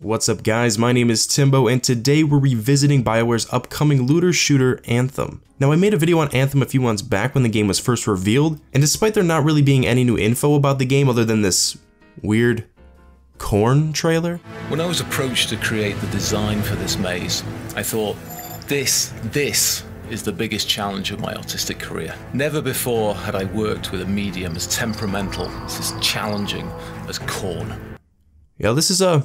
What's up guys, my name is Timbo and today we're revisiting Bioware's upcoming looter shooter Anthem. Now I made a video on Anthem a few months back when the game was first revealed, and despite there not really being any new info about the game other than this weird corn trailer. When I was approached to create the design for this maze, I thought, this is the biggest challenge of my artistic career. Never before had I worked with a medium as temperamental, as challenging as corn. Yeah, this is a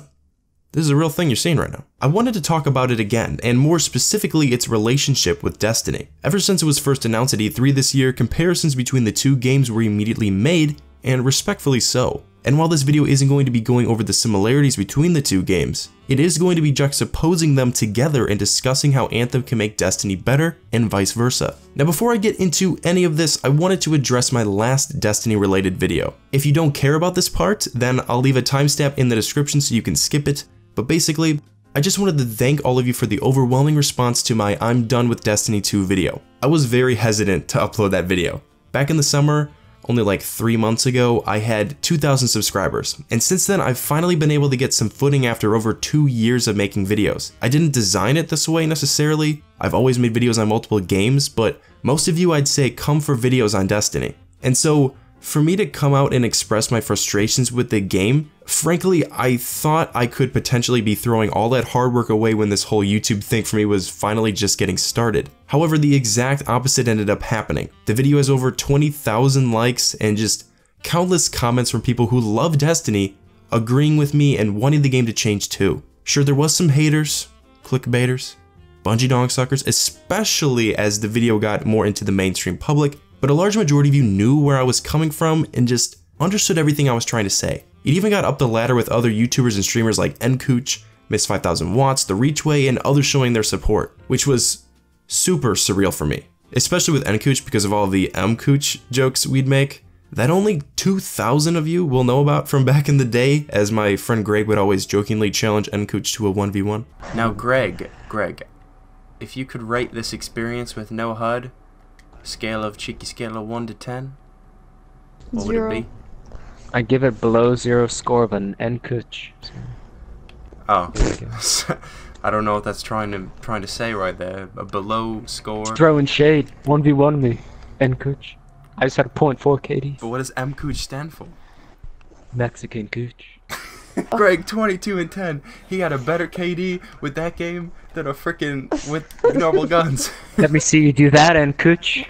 real thing you're seeing right now. I wanted to talk about it again, and more specifically its relationship with Destiny. Ever since it was first announced at E3 this year, comparisons between the two games were immediately made, and respectfully so. And while this video isn't going to be going over the similarities between the two games, it is going to be juxtaposing them together and discussing how Anthem can make Destiny better and vice versa. Now before I get into any of this, I wanted to address my last Destiny related video. If you don't care about this part, then I'll leave a timestamp in the description so you can skip it. But basically, I just wanted to thank all of you for the overwhelming response to my I'm done with Destiny 2 video. I was very hesitant to upload that video. Back in the summer, only like 3 months ago, I had 2,000 subscribers, and since then I've finally been able to get some footing after over 2 years of making videos. I didn't design it this way necessarily, I've always made videos on multiple games, but most of you I'd say come for videos on Destiny. And so, for me to come out and express my frustrations with the game, frankly, I thought I could potentially be throwing all that hard work away when this whole YouTube thing for me was finally just getting started. However, the exact opposite ended up happening. The video has over 20,000 likes and just countless comments from people who love Destiny, agreeing with me and wanting the game to change too. Sure, there was some haters, clickbaiters, Bungie dog suckers, especially as the video got more into the mainstream public, but a large majority of you knew where I was coming from and just understood everything I was trying to say. It even got up the ladder with other YouTubers and streamers like Nkooch, Miss 5000 Watts, The Reachway, and others showing their support, which was super surreal for me, especially with Nkooch because of all of the Mkooch jokes we'd make that only 2,000 of you will know about from back in the day, as my friend Greg would always jokingly challenge Nkooch to a 1v1. Now Greg, if you could rate this experience with no HUD, cheeky scale of 1 to 10, what would it be? I give it below 0 score of an Nkooch. Oh, I don't know what that's trying to say right there. A below score. Throwing shade. 1v1 me, Nkooch. I just had a 0.4 KD. But what does Mkooch stand for? Mexican Cooch. Greg, 22 and 10. He had a better KD with that game than a frickin' with normal guns. Let me see you do that, Nkooch.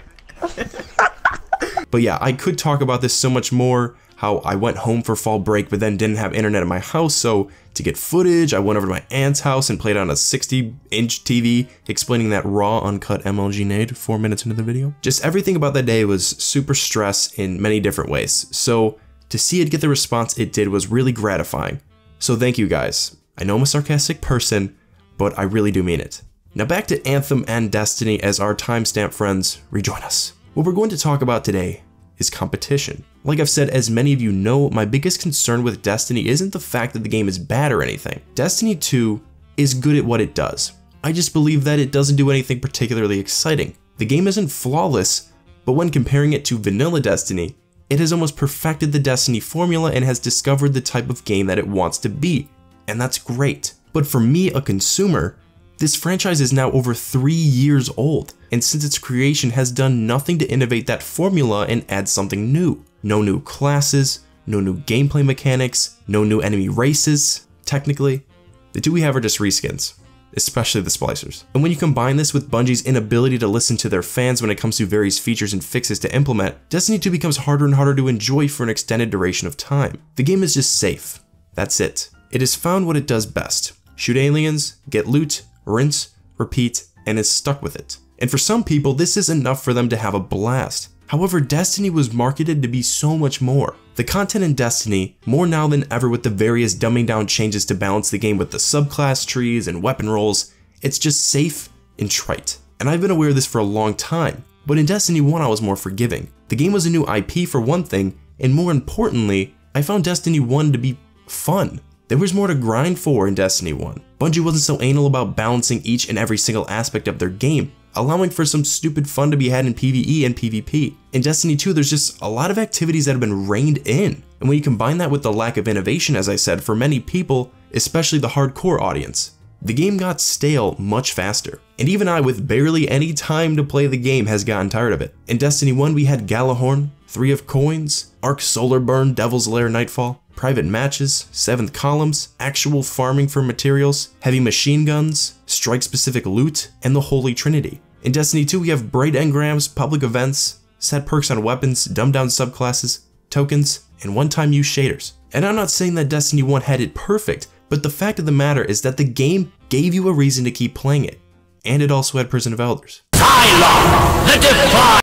But yeah, I could talk about this so much more. How I went home for fall break but then didn't have internet at my house, so to get footage I went over to my aunt's house and played on a 60-inch TV, explaining that raw uncut MLG nade 4 minutes into the video. Just everything about that day was super stress in many different ways, so to see it get the response it did was really gratifying. So thank you guys. I know I'm a sarcastic person, but I really do mean it. Now back to Anthem and Destiny as our timestamp friends rejoin us. What we're going to talk about today is competition. Like I've said, as many of you know, my biggest concern with Destiny isn't the fact that the game is bad or anything. Destiny 2 is good at what it does. I just believe that it doesn't do anything particularly exciting. The game isn't flawless, but when comparing it to vanilla Destiny, it has almost perfected the Destiny formula and has discovered the type of game that it wants to be, and that's great. But for me, a consumer, this franchise is now over 3 years old, and since its creation has done nothing to innovate that formula and add something new. No new classes, no new gameplay mechanics, no new enemy races, technically. The two we have are just reskins, especially the splicers. And when you combine this with Bungie's inability to listen to their fans when it comes to various features and fixes to implement, Destiny 2 becomes harder and harder to enjoy for an extended duration of time. The game is just safe. That's it. It has found what it does best. Shoot aliens, get loot, rinse, repeat, and is stuck with it. And for some people, this is enough for them to have a blast. However, Destiny was marketed to be so much more. The content in Destiny, more now than ever with the various dumbing down changes to balance the game with the subclass trees and weapon rolls, it's just safe and trite. And I've been aware of this for a long time, but in Destiny 1 I was more forgiving. The game was a new IP for one thing, and more importantly, I found Destiny 1 to be fun. There was more to grind for in Destiny 1. Bungie wasn't so anal about balancing each and every single aspect of their game, allowing for some stupid fun to be had in PvE and PvP. In Destiny 2, there's just a lot of activities that have been reined in, and when you combine that with the lack of innovation, as I said, for many people, especially the hardcore audience. The game got stale much faster, and even I with barely any time to play the game has gotten tired of it. In Destiny 1 we had Galahorn, 3 of Coins, Arc Solar Burn, Devil's Lair Nightfall, private matches, 7th columns, actual farming for materials, heavy machine guns, strike-specific loot, and the Holy Trinity. In Destiny 2 we have bright engrams, public events, set perks on weapons, dumbed-down subclasses, tokens, and one-time use shaders. And I'm not saying that Destiny 1 had it perfect, but the fact of the matter is that the game gave you a reason to keep playing it, and it also had Prison of Elders.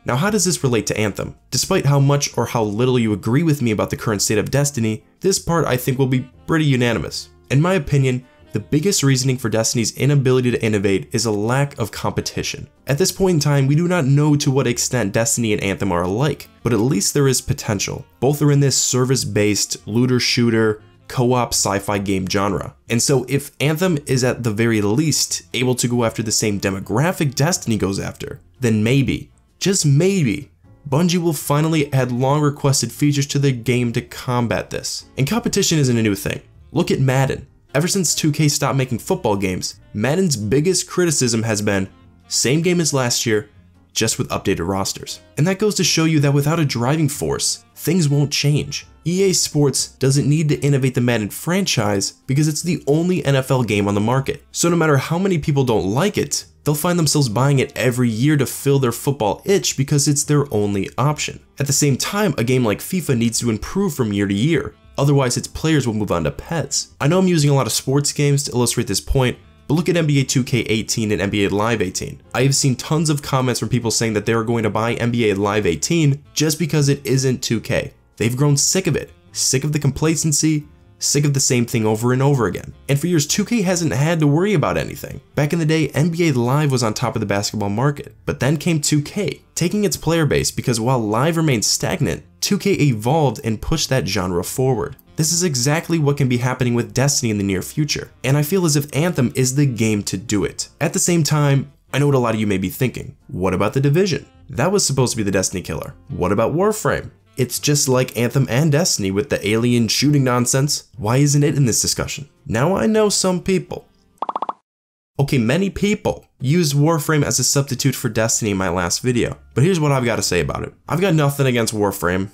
Now how does this relate to Anthem? Despite how much or how little you agree with me about the current state of Destiny, this part I think will be pretty unanimous. In my opinion, the biggest reasoning for Destiny's inability to innovate is a lack of competition. At this point in time, we do not know to what extent Destiny and Anthem are alike, but at least there is potential. Both are in this service-based, looter-shooter, co-op sci-fi game genre. And so if Anthem is at the very least able to go after the same demographic Destiny goes after, then maybe, just maybe, Bungie will finally add long requested features to their game to combat this. And competition isn't a new thing. Look at Madden. Ever since 2K stopped making football games, Madden's biggest criticism has been, same game as last year, just with updated rosters. And that goes to show you that without a driving force, things won't change. EA Sports doesn't need to innovate the Madden franchise because it's the only NFL game on the market. So no matter how many people don't like it, they'll find themselves buying it every year to fill their football itch because it's their only option. At the same time, a game like FIFA needs to improve from year to year. Otherwise, its players will move on to PES. I know I'm using a lot of sports games to illustrate this point, but look at NBA 2K18 and NBA Live 18. I have seen tons of comments from people saying that they are going to buy NBA Live 18 just because it isn't 2K. They've grown sick of it, sick of the complacency, sick of the same thing over and over again. And for years, 2K hasn't had to worry about anything. Back in the day, NBA Live was on top of the basketball market, but then came 2K, taking its player base because while Live remained stagnant, 2K evolved and pushed that genre forward. This is exactly what can be happening with Destiny in the near future, and I feel as if Anthem is the game to do it. At the same time, I know what a lot of you may be thinking. What about The Division? That was supposed to be the Destiny killer. What about Warframe? It's just like Anthem and Destiny with the alien shooting nonsense. Why isn't it in this discussion? Now I know some people. Okay, many people used Warframe as a substitute for Destiny in my last video, but here's what I've got to say about it. I've got nothing against Warframe.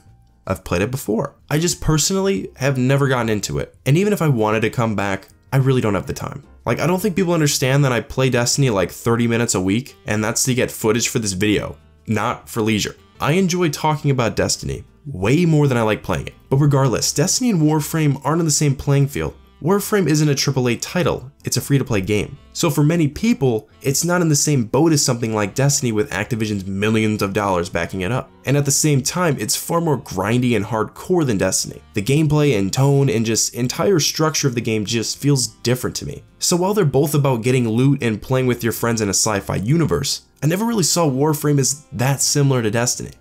I've played it before. I just personally have never gotten into it. And even if I wanted to come back, I really don't have the time. Like, I don't think people understand that I play Destiny like 30 minutes a week, and that's to get footage for this video, not for leisure. I enjoy talking about Destiny way more than I like playing it. But regardless, Destiny and Warframe aren't on the same playing field. Warframe isn't a AAA title, it's a free-to-play game. So for many people, it's not in the same boat as something like Destiny with Activision's millions of dollars backing it up. And at the same time, it's far more grindy and hardcore than Destiny. The gameplay and tone and just entire structure of the game just feels different to me. So while they're both about getting loot and playing with your friends in a sci-fi universe, I never really saw Warframe as that similar to Destiny.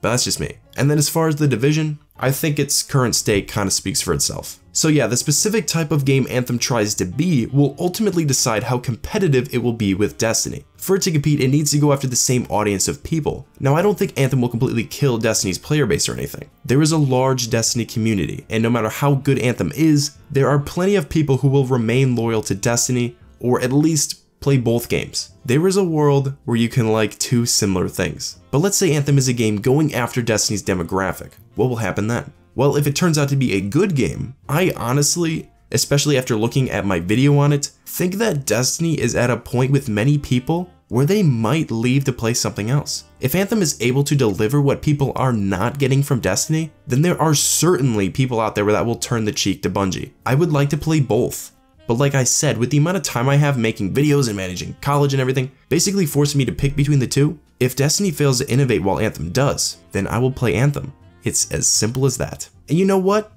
But that's just me. And then as far as The Division, I think its current state kind of speaks for itself. So yeah, the specific type of game Anthem tries to be will ultimately decide how competitive it will be with Destiny. For it to compete, it needs to go after the same audience of people. Now, I don't think Anthem will completely kill Destiny's player base or anything. There is a large Destiny community, and no matter how good Anthem is, there are plenty of people who will remain loyal to Destiny, or at least play both games. There is a world where you can like two similar things. But let's say Anthem is a game going after Destiny's demographic. What will happen then? Well, if it turns out to be a good game, I honestly, especially after looking at my video on it, think that Destiny is at a point with many people where they might leave to play something else. If Anthem is able to deliver what people are not getting from Destiny, then there are certainly people out there that will turn the cheek to Bungie. I would like to play both. But like I said, with the amount of time I have making videos and managing college and everything, basically forcing me to pick between the two, if Destiny fails to innovate while Anthem does, then I will play Anthem. It's as simple as that. And you know what?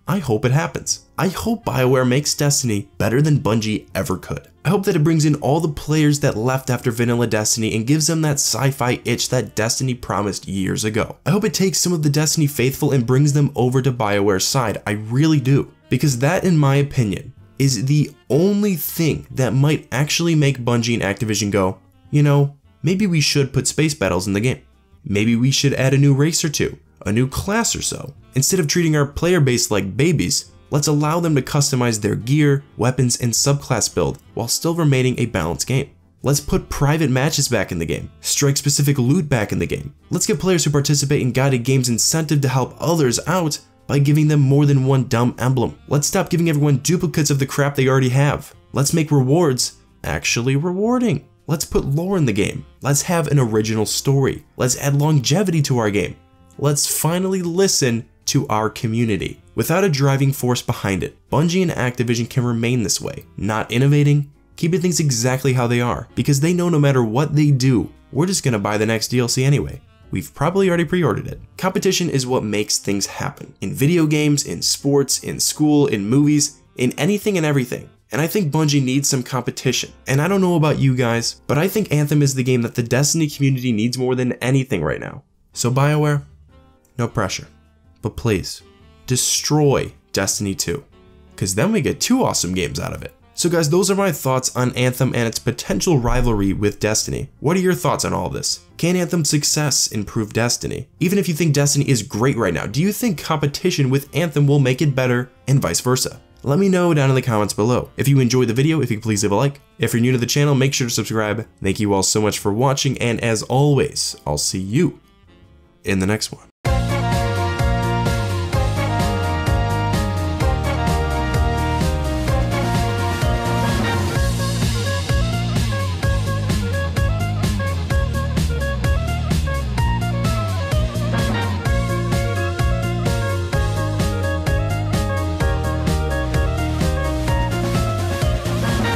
I hope it happens. I hope Bioware makes Destiny better than Bungie ever could. I hope that it brings in all the players that left after vanilla Destiny and gives them that sci-fi itch that Destiny promised years ago. I hope it takes some of the Destiny faithful and brings them over to Bioware's side. I really do. Because that, in my opinion, is the only thing that might actually make Bungie and Activision go, you know, maybe we should put space battles in the game. Maybe we should add a new race or two, a new class or so. Instead of treating our player base like babies, Let's allow them to customize their gear, weapons, and subclass build while still remaining a balanced game. Let's put private matches back in the game, strike-specific loot back in the game. Let's give players who participate in guided games incentive to help others out by giving them more than one dumb emblem. Let's stop giving everyone duplicates of the crap they already have. Let's make rewards actually rewarding. Let's put lore in the game. Let's have an original story. Let's add longevity to our game. Let's finally listen to our community without a driving force behind it. Bungie and Activision can remain this way, not innovating, keeping things exactly how they are, because they know no matter what they do, we're just gonna buy the next DLC anyway. We've probably already pre-ordered it. Competition is what makes things happen. In video games, in sports, in school, in movies, in anything and everything. And I think Bungie needs some competition. And I don't know about you guys, but I think Anthem is the game that the Destiny community needs more than anything right now. So Bioware, no pressure. But please, destroy Destiny 2. Because then we get 2 awesome games out of it. So guys, those are my thoughts on Anthem and its potential rivalry with Destiny. What are your thoughts on all this? Can Anthem's success improve Destiny? Even if you think Destiny is great right now, do you think competition with Anthem will make it better and vice versa? Let me know down in the comments below. If you enjoyed the video, if you could please leave a like. If you're new to the channel, make sure to subscribe. Thank you all so much for watching, and as always, I'll see you in the next one.